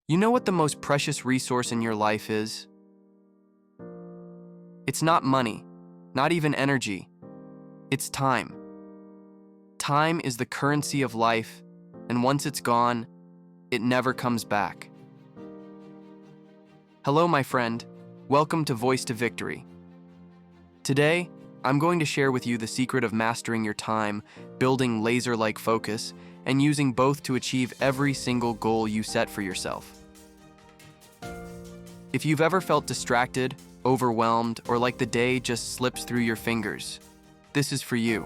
You know what the most precious resource in your life is? It's not money, not even energy. It's time. Time is the currency of life, and once it's gone, it never comes back. Hello, my friend. Welcome to Voice to Victory. Today, I'm going to share with you the secret of mastering your time, building laser-like focus, and using both to achieve every single goal you set for yourself. If you've ever felt distracted, overwhelmed, or like the day just slips through your fingers, this is for you.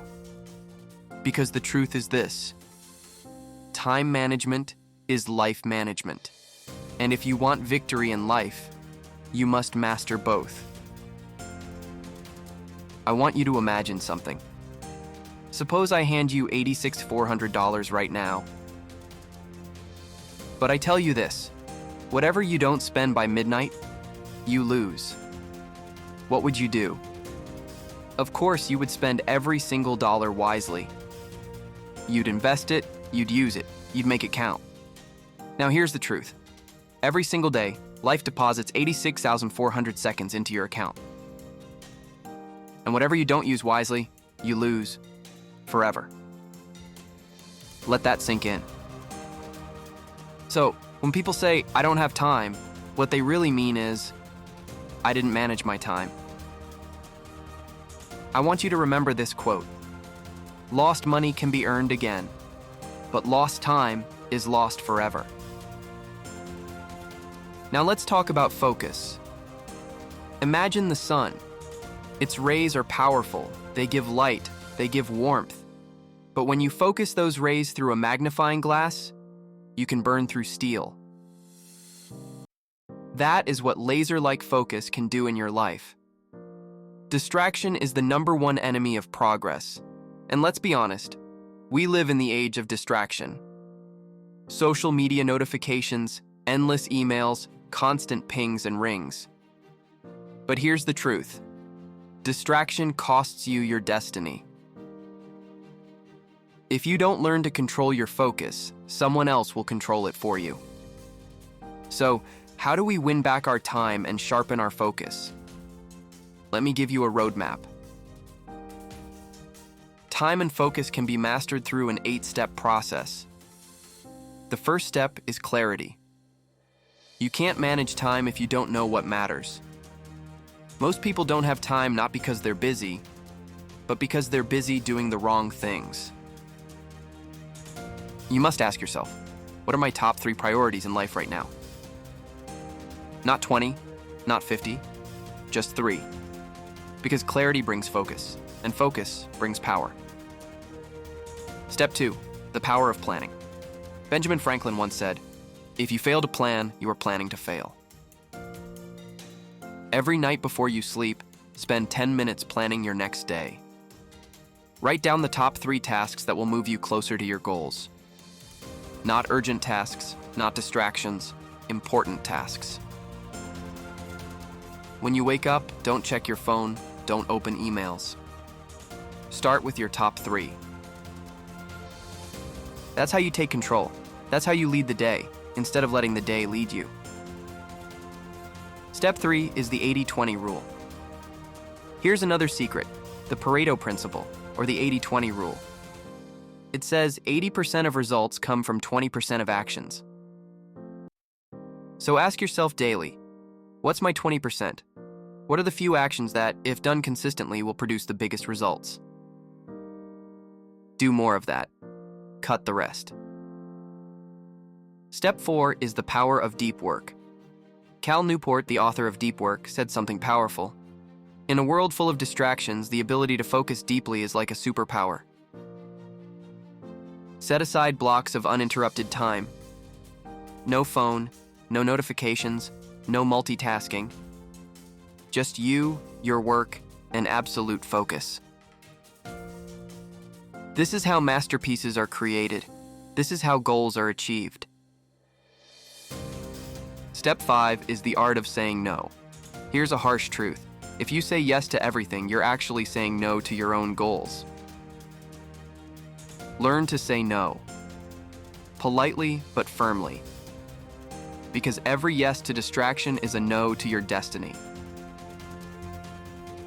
Because the truth is this: time management is life management. And if you want victory in life, you must master both. I want you to imagine something. Suppose I hand you $86,400 right now. But I tell you this: whatever you don't spend by midnight, you lose. What would you do? Of course, you would spend every single dollar wisely. You'd invest it, you'd use it, you'd make it count. Now here's the truth. Every single day, life deposits 86,400 seconds into your account. And whatever you don't use wisely, you lose forever. Let that sink in. So, when people say, "I don't have time," what they really mean is, I didn't manage my time. I want you to remember this quote: lost money can be earned again, but lost time is lost forever. Now let's talk about focus. Imagine the sun. Its rays are powerful, they give light, they give warmth. But when you focus those rays through a magnifying glass, you can burn through steel. That is what laser-like focus can do in your life. Distraction is the #1 enemy of progress. And let's be honest, we live in the age of distraction. Social media notifications, endless emails, constant pings and rings. But here's the truth: distraction costs you your destiny. If you don't learn to control your focus, someone else will control it for you. So, how do we win back our time and sharpen our focus? Let me give you a roadmap. Time and focus can be mastered through an 8-step process. The first step is clarity. You can't manage time if you don't know what matters. Most people don't have time not because they're busy, but because they're busy doing the wrong things. You must ask yourself, what are my top 3 priorities in life right now? Not 20, not 50, just 3. Because clarity brings focus, and focus brings power. Step 2, the power of planning. Benjamin Franklin once said, "If you fail to plan, you are planning to fail." Every night before you sleep, spend 10 minutes planning your next day. Write down the top 3 tasks that will move you closer to your goals. Not urgent tasks, not distractions, important tasks. When you wake up, don't check your phone, don't open emails. Start with your top 3. That's how you take control. That's how you lead the day, instead of letting the day lead you. Step 3 is the 80-20 rule. Here's another secret: the Pareto principle, or the 80-20 rule. It says 80% of results come from 20% of actions. So ask yourself daily, what's my 20%? What are the few actions that, if done consistently, will produce the biggest results? Do more of that. Cut the rest. Step 4 is the power of deep work. Cal Newport, the author of Deep Work, said something powerful. In a world full of distractions, the ability to focus deeply is like a superpower. Set aside blocks of uninterrupted time. No phone, no notifications, no multitasking. Just you, your work, and absolute focus. This is how masterpieces are created. This is how goals are achieved. Step 5 is the art of saying no. Here's a harsh truth: if you say yes to everything, you're actually saying no to your own goals. Learn to say no. Politely but firmly. because every yes to distraction is a no to your destiny.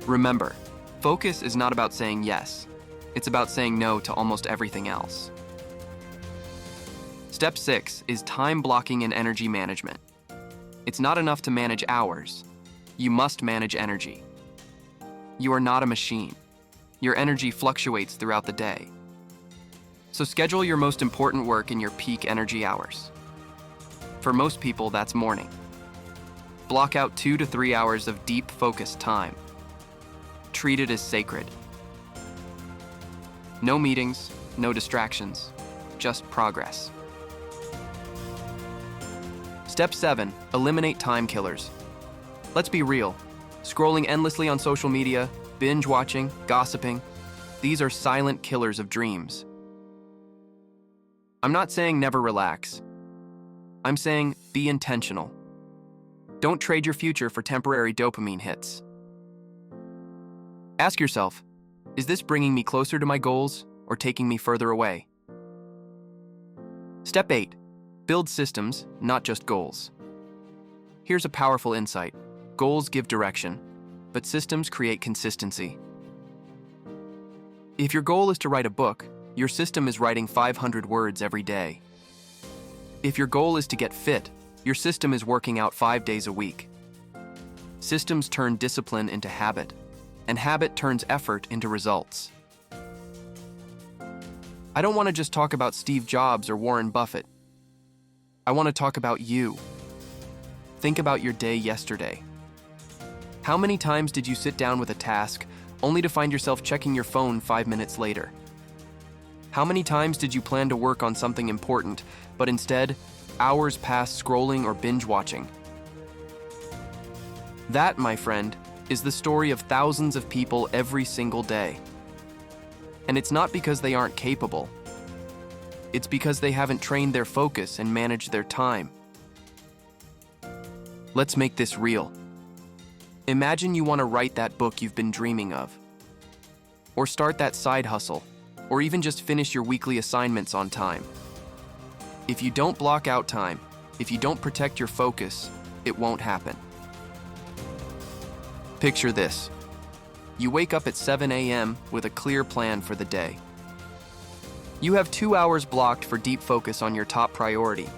Remember, focus is not about saying yes. It's about saying no to almost everything else. Step 6 is time blocking and energy management. It's not enough to manage hours. You must manage energy. You are not a machine. Your energy fluctuates throughout the day. So schedule your most important work in your peak energy hours. For most people, that's morning. Block out 2 to 3 hours of deep, focused time. Treat it as sacred. No meetings, no distractions, just progress. Step 7, eliminate time killers. Let's be real. Scrolling endlessly on social media, binge watching, gossiping, these are silent killers of dreams. I'm not saying never relax. I'm saying be intentional. Don't trade your future for temporary dopamine hits. Ask yourself, is this bringing me closer to my goals or taking me further away? Step 8, build systems, not just goals. Here's a powerful insight. Goals give direction, but systems create consistency. If your goal is to write a book, your system is writing 500 words every day. If your goal is to get fit, your system is working out 5 days a week. Systems turn discipline into habit, and habit turns effort into results. I don't want to just talk about Steve Jobs or Warren Buffett. I want to talk about you. Think about your day yesterday. How many times did you sit down with a task only to find yourself checking your phone 5 minutes later? How many times did you plan to work on something important, but instead, hours passed scrolling or binge watching? That, my friend, is the story of thousands of people every single day. And it's not because they aren't capable. It's because they haven't trained their focus and managed their time. Let's make this real. Imagine you want to write that book you've been dreaming of, or start that side hustle, or even just finish your weekly assignments on time. If you don't block out time, if you don't protect your focus, it won't happen. Picture this. You wake up at 7 a.m. with a clear plan for the day. You have 2 hours blocked for deep focus on your top priority.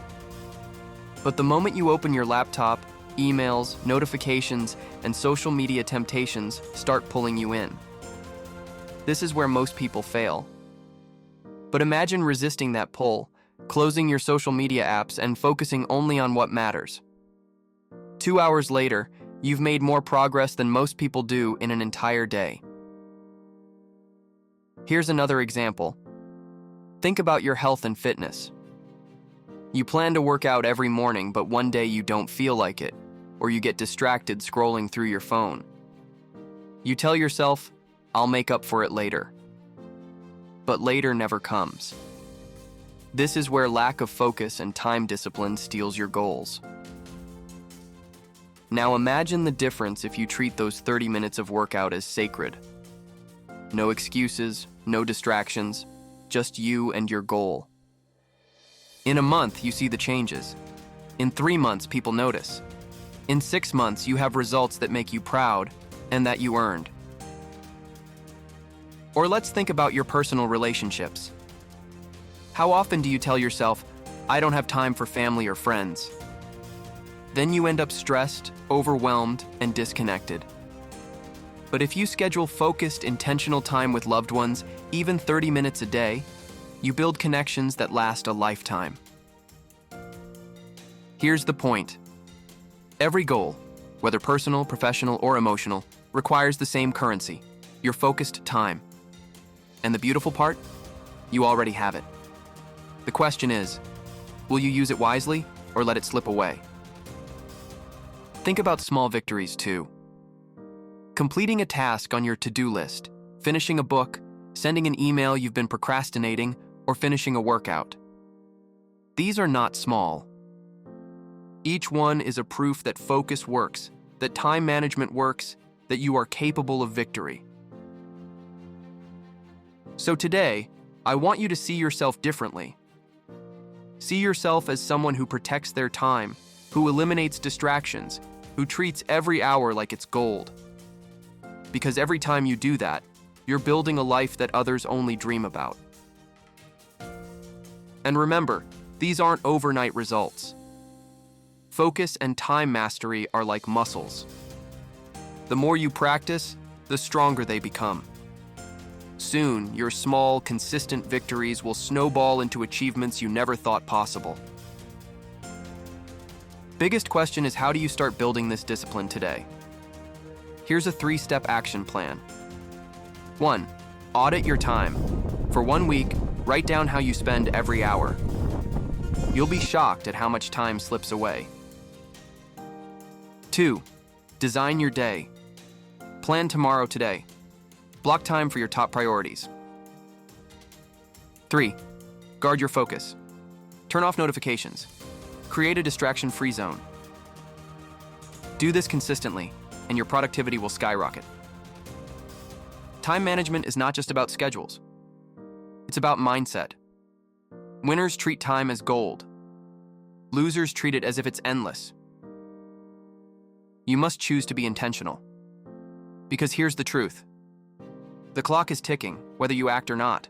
But the moment you open your laptop, emails, notifications, and social media temptations start pulling you in. This is where most people fail. But imagine resisting that pull, closing your social media apps and focusing only on what matters. 2 hours later, you've made more progress than most people do in an entire day. Here's another example. Think about your health and fitness. You plan to work out every morning, but one day you don't feel like it, or you get distracted scrolling through your phone. You tell yourself, I'll make up for it later. But later never comes. This is where lack of focus and time discipline steals your goals. Now imagine the difference if you treat those 30 minutes of workout as sacred. No excuses, no distractions, just you and your goal. In a month, you see the changes. In 3 months, people notice. In 6 months, you have results that make you proud and that you earned. Or let's think about your personal relationships. How often do you tell yourself, I don't have time for family or friends? Then you end up stressed, overwhelmed, and disconnected. But if you schedule focused, intentional time with loved ones, even 30 minutes a day, you build connections that last a lifetime. Here's the point. Every goal, whether personal, professional, or emotional, requires the same currency, your focused time. And the beautiful part? You already have it. The question is, will you use it wisely or let it slip away? Think about small victories too. Completing a task on your to-do list, finishing a book, sending an email you've been procrastinating, or finishing a workout. These are not small. Each one is a proof that focus works, that time management works, that you are capable of victory. So today, I want you to see yourself differently. See yourself as someone who protects their time, who eliminates distractions, who treats every hour like it's gold. Because every time you do that, you're building a life that others only dream about. And remember, these aren't overnight results. Focus and time mastery are like muscles. The more you practice, the stronger they become. Soon, your small, consistent victories will snowball into achievements you never thought possible. Biggest question is, how do you start building this discipline today? Here's a 3-step action plan. 1. Audit your time. For 1 week, write down how you spend every hour. You'll be shocked at how much time slips away. 2. Design your day. Plan tomorrow today. Block time for your top priorities. 3. Guard your focus. Turn off notifications. Create a distraction-free zone. Do this consistently, and your productivity will skyrocket. Time management is not just about schedules. It's about mindset. Winners treat time as gold. Losers treat it as if it's endless. You must choose to be intentional. Because here's the truth. The clock is ticking, whether you act or not.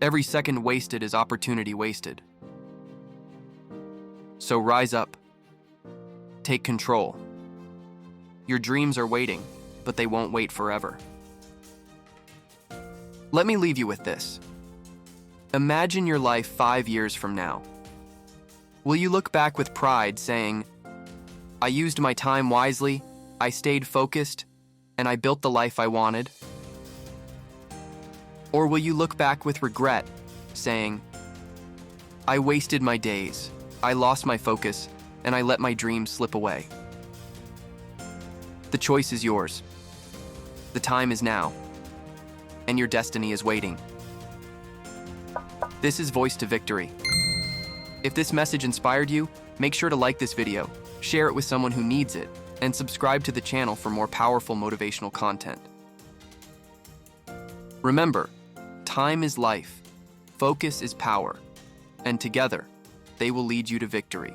Every second wasted is opportunity wasted. So rise up. Take control. Your dreams are waiting, but they won't wait forever. Let me leave you with this. Imagine your life 5 years from now. Will you look back with pride saying, "I used my time wisely, I stayed focused, and I built the life I wanted"? Or will you look back with regret, saying, "I wasted my days, I lost my focus, and I let my dreams slip away"? The choice is yours. The time is now, and your destiny is waiting. This is Voice to Victory. If this message inspired you, make sure to like this video, share it with someone who needs it, and subscribe to the channel for more powerful motivational content. Remember, time is life, focus is power, and together, they will lead you to victory.